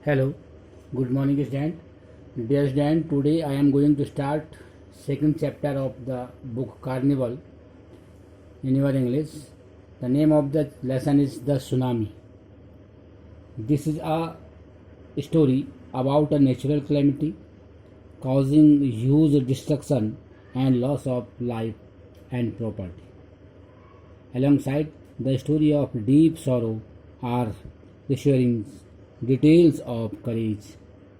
Hello, good morning, student. Dear student, today I am going to start second chapter of the book Carnival in your English. The name of the lesson is The Tsunami. This is a story about a natural calamity causing huge destruction and loss of life and property. Alongside the story of deep sorrow are reassuring details of courage,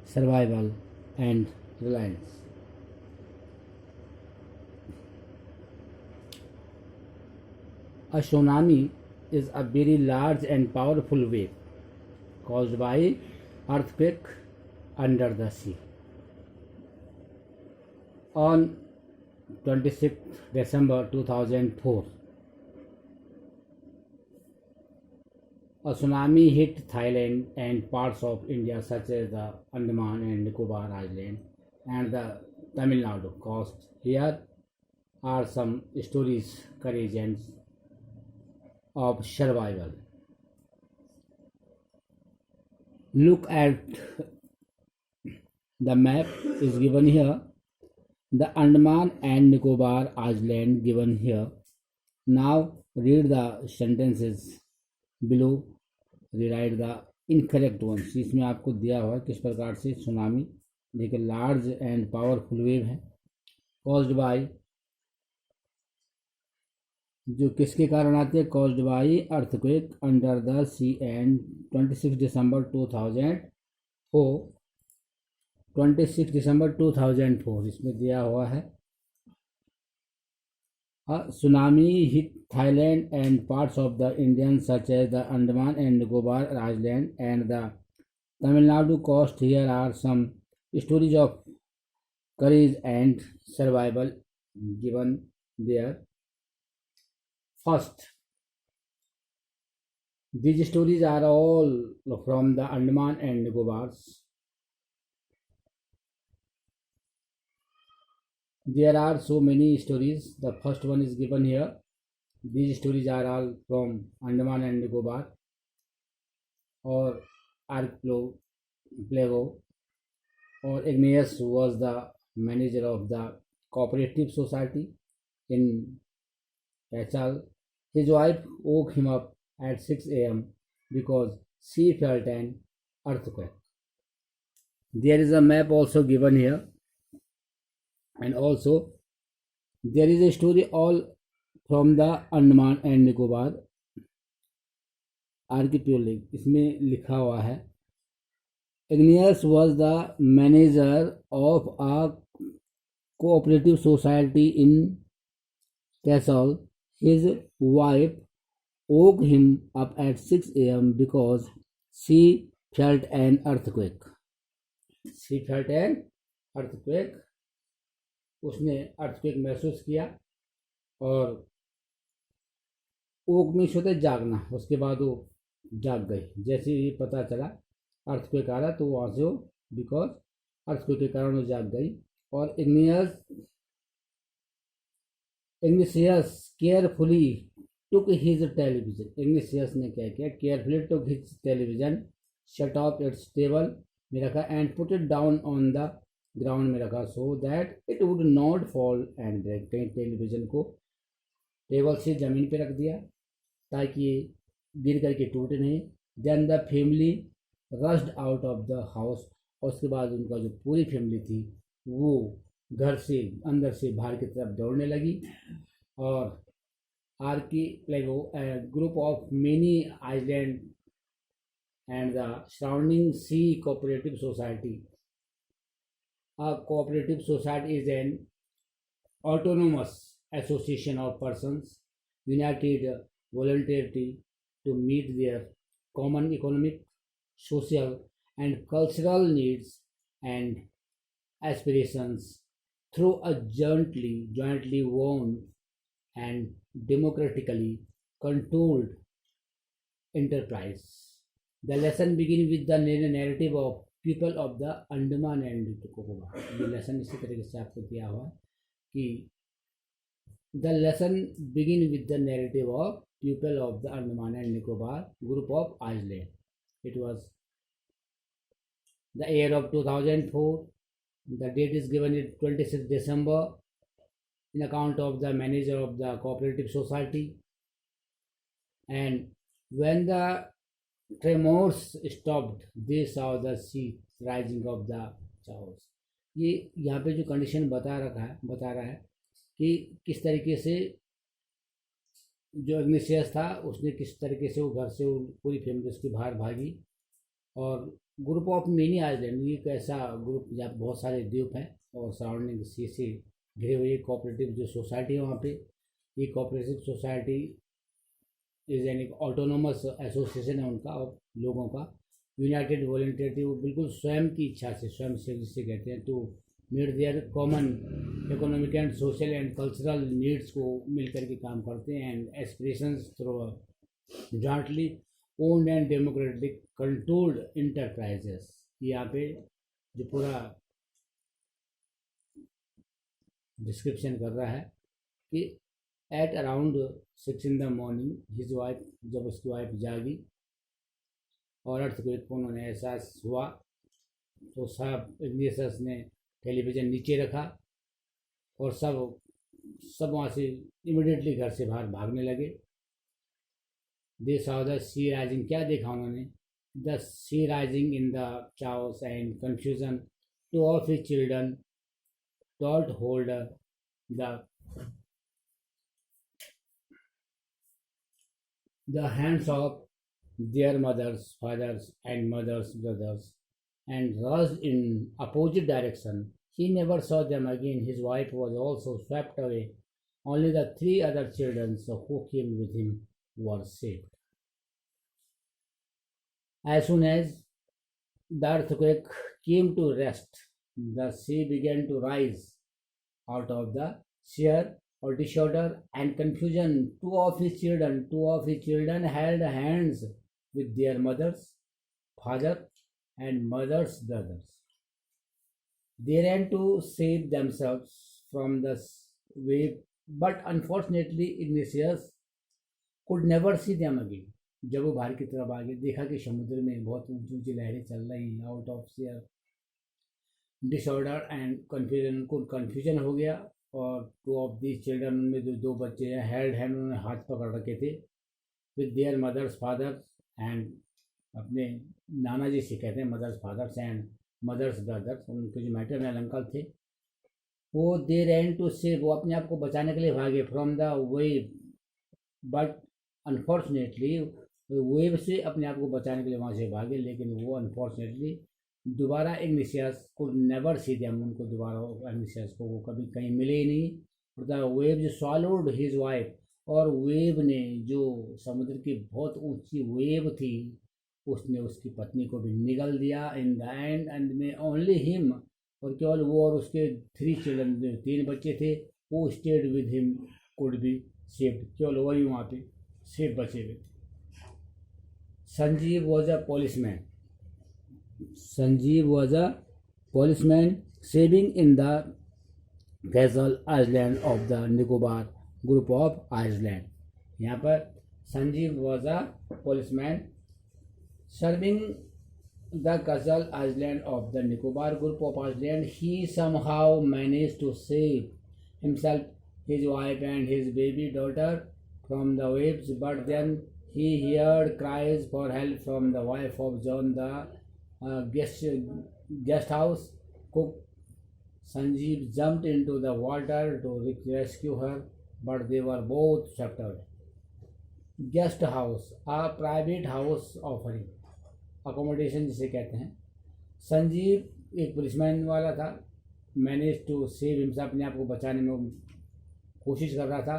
survival, and reliance. A tsunami is a very large and powerful wave caused by earthquake under the sea. On 26th December 2004, a tsunami hit Thailand and parts of India such as the Andaman and Nicobar Island and the Tamil Nadu coast. Here are some stories, courage and of survival. Look at the map is given here. The Andaman and Nicobar Island given here. Now read the sentences below. Rewrite the incorrect ones. इसमें आपको दिया हुआ है किस प्रकार से tsunami देखिए large and powerful wave है कॉज्ड बाय जो किसके कारण आते हैं caused by earthquake under the sea and 26 December 2004 26 December 2004 इसमें दिया हुआ है A tsunami hit Thailand and parts of the Indian such as the Andaman and Nicobar Island and the Tamil Nadu coast. Here are some stories of courage and survival given there. First, these stories are all from the Andaman and Nicobars. There are so many stories. The first one is given here. These stories are all from Andaman and Nicobar or Archipelago or Igneous was the manager of the cooperative society in Kachal. His wife woke him up at 6 a.m. because she felt an earthquake. There is a map also given here, and also there is a story all from the Andaman and Nicobar archipelago. इसमें लिखा हुआ है Igneous was the manager of a cooperative society in Castle. His wife woke him up at 6 a.m. because she felt an earthquake. She felt an earthquake. उसने earthquake महसूस किया और okay में सोते जागना उसके बाद वो जाग गई जैसे ही पता चला अर्थक्वेक आ रहा तो वहाँ से वो बिकॉज अर्थक्वेक के कारण वो जाग गई और Ignatius carefully took his television Ignatius ने क्या किया carefully took his television shut off its table में रखा and put it down on the ground में रखा so that it would not fall and break कहीं टेलीविजन को टेबल से ज़मीन पे रख दिया ताकि ये गिर करके टूटे नहीं then the family rushed out of the house और उसके बाद उनका जो पूरी फैमिली थी वो घर से अंदर से बाहर की तरफ दौड़ने लगी और archipelago group of many island and the surrounding sea cooperative society A cooperative society is an autonomous association of persons united voluntarily to meet their common economic, social, and cultural needs and aspirations through a jointly owned and democratically controlled enterprise. The lesson begins with the narrative of people of the Andaman and Nicobar ये lesson इसी तरीके से आपको दिया हुआ कि the lesson begin with the narrative of people of the Andaman and Nicobar group of island. It was the year of 2004. The date is given is 26 December in account of the manager of the cooperative society. And when the tremors stopped, they saw the sea rising of the chaos. ये यहाँ पे जो condition बता रहा है कि किस तरीके से जो इग्निशियस था उसने किस तरीके से वो घर से वो पूरी फैमिली उसकी बाहर भागी। और ग्रुप ऑफ मिनी आइलैंड, ये एक ऐसा ग्रुप जहाँ बहुत सारे द्वीप हैं और सराउंडिंग सी से घिरे हुए कोऑपरेटिव जो सोसाइटी है वहाँ पे। ये cooperative society is an autonomous association है उनका और लोगों का यूनाइटेड वॉलंटियरिटी, वो बिल्कुल स्वयं की इच्छा से, स्वयं से जिसे कहते हैं, to meet their common economic and social and cultural needs को मिल करके काम करते हैं and aspirations through jointly owned and democratic controlled enterprises. यहाँ पे जो पूरा डिस्क्रिप्शन कर रहा है कि at around 6 in the morning his wife, जब उसकी वाइफ जागी और अर्थक्वेक को उन्होंने एहसास हुआ तो सब इग्निशियस ने टेलीविज़न नीचे रखा और सब वहाँ से इमिडिएटली घर से बाहर भागने लगे। They saw the sea rising, क्या देखा उन्होंने? The sea rising in the chaos and confusion. Two of his children don't hold the hands of their mothers, fathers, and mothers' brothers, and rushed in opposite direction. He never saw them again. His wife was also swept away. Only the 3 other children who came with him were saved. As soon as the earthquake came to rest, the sea began to rise out of the sheer or disorder and confusion. Two of his children held hands with their mothers, father, and mother's brothers. They ran to save themselves from the wave, but unfortunately Ignatius could never see them again. जब वो बाहर की तरफ आगे देखा कि समुद्र में बहुत ऊंची ऊंची लहरें चल रही हैं, out of share disorder and confusion, को कन्फ्यूजन हो गया। और 2 of these चिल्ड्रन, उनमें जो 2 बच्चे हैं, हेल्ड हैंड, उन्होंने हाथ पकड़ रखे थे with their mothers fathers and, अपने नाना जी से कहते हैं mothers fathers and mothers brothers, उनके जो मैटरनल अंकल थे वो। दे रैन टू सेव, वो अपने आप को बचाने के लिए भागे from the wave, but unfortunately wave से अपने आप को बचाने के लिए वहाँ से भागे, लेकिन वो अनफॉर्चुनेटली दोबारा इग्निशियस को नेवर सी देम, उनको दोबारा इग्निशियस को वो कभी कहीं मिले ही नहीं। द वेव जो सॉलोड हिज वाइफ, और वेव ने, जो समुद्र की बहुत ऊंची वेव थी, उसने उसकी पत्नी को भी निगल दिया। इन द एंड में ओनली हिम, और केवल वो और उसके 3 चिल्ड्रन, जो 3 बच्चे थे, वो stayed with him could be saved, केवल वही वहाँ पे सेफ बचे हुए थे। Sanjeev was a policeman. Sanjeev was a policeman saving in the Gazal Island of the Nicobar group of Iceland. यहाँ पर Sanjeev was a policeman serving the Gazal Island of the Nicobar group of Iceland. He somehow managed to save himself, his wife and his baby daughter from the waves, but then he heard cries for help from the wife of John, the guest house cook. Sanjeev jumped into the water to rescue her, but they were both swept away. Guest house, a private house offering accommodation जिसे कहते हैं। संजीव एक policeman वाला था, manage to save himself, अपने आप को बचाने में कोशिश कर रहा था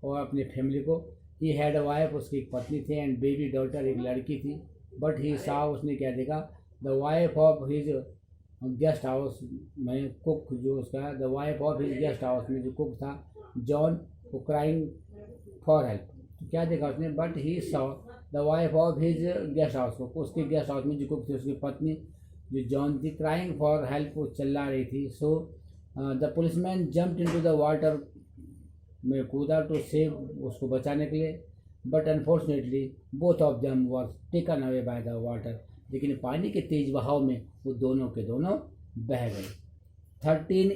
और अपनी फैमिली को। ही हैड अ वाइफ, उसकी एक पत्नी थी, एंड बेबी डॉटर, एक लड़की थी। बट ही सा, उसने क्या देखा, the wife of his guest house में कुक, जो उसका the wife of his guest house में जो कुक था जॉन, वो क्राइंग फॉर हेल्प। तो क्या देखा उसने, but he saw the wife of his guest house को, उसके गेस्ट हाउस में जो कुक थी, उसकी पत्नी जो जॉन थी, क्राइंग फॉर हेल्प, वो चिल्ला रही थी। So the policeman jumped into the water, में कूदा टू सेव, उसको बचाने के लिए। But unfortunately both of them were taken away by the water. लेकिन पानी के तेज बहाव में वो दोनों के दोनों बह गए। 13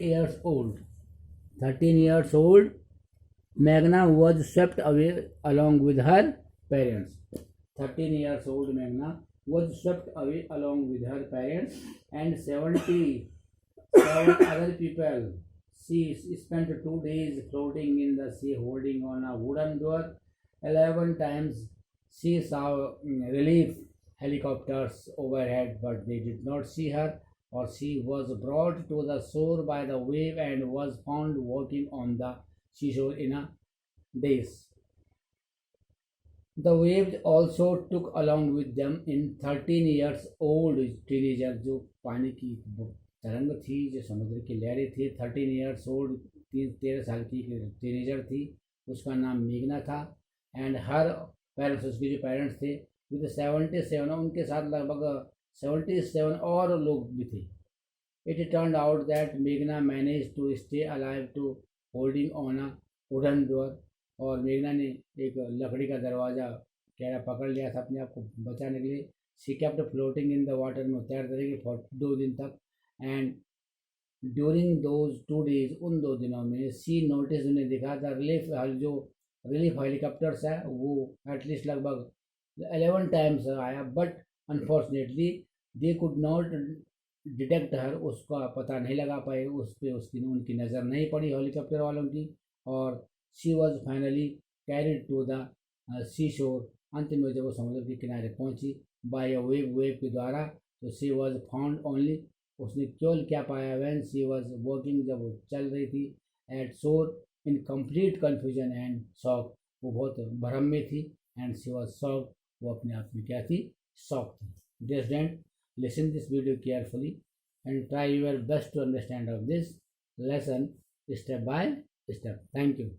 years old Magna was swept away along with her parents. 13 years old Magna was swept away along with her parents and 77 other people. She spent 2 days floating in the sea holding on a wooden door. 11 times she saw relief helicopters overhead, but they did not see her, or she was brought to the shore by the wave and was found walking on the seashore in a daze. The waves also took along with them in 13 years old teenager, जो पानी की तरंग थी, जो समुद्र की लहरें थी। 13 years old 13 साल की टीनेजर थी, उसका नाम मेघना था। एंड हर पेरेंट्स, उसके जो पेरेंट्स थे, विद 77, उनके साथ लगभग 77 और लोग भी थे। इट टर्न आउट दैट मेघना manage to stay alive to holding on a wooden door, और मेघना ने एक लकड़ी का दरवाज़ा क्या पकड़ लिया था अपने आप को बचाने के लिए। She kept floating in the water, में तैरते रहेगी फॉर 2 दिन तक। एंड ड्यूरिंग दोज 2 डेज, उन 2 दिनों में शी नोटिस, उन्हें दिखा था जो रिलीफ हेलीकॉप्टर्स है वो एटलीस्ट लगभग 11 टाइम्स आया, but unfortunately they could not detect her, उसका पता नहीं लगा पाए, उस पर उसकी उनकी नज़र नहीं पड़ी हेलीकॉप्टर वालों की। और she was finally carried to the sea shore, अंत में जब वो समुद्र के किनारे पहुंची, बाय अ वेव के द्वारा, तो शी वॉज फाउंड ओनली, उसने केवल क्या पाया, व्हेन शी वॉज वॉकिंग, जब वो चल रही थी, एट शोर in complete confusion and shock, वो बहुत भ्रम में थी। एंड शी वॉज शॉक, वो अपने आप में क्या थी, शॉक थी। Dear student, listen this video carefully and try your best to understand of this lesson step by step. Thank you.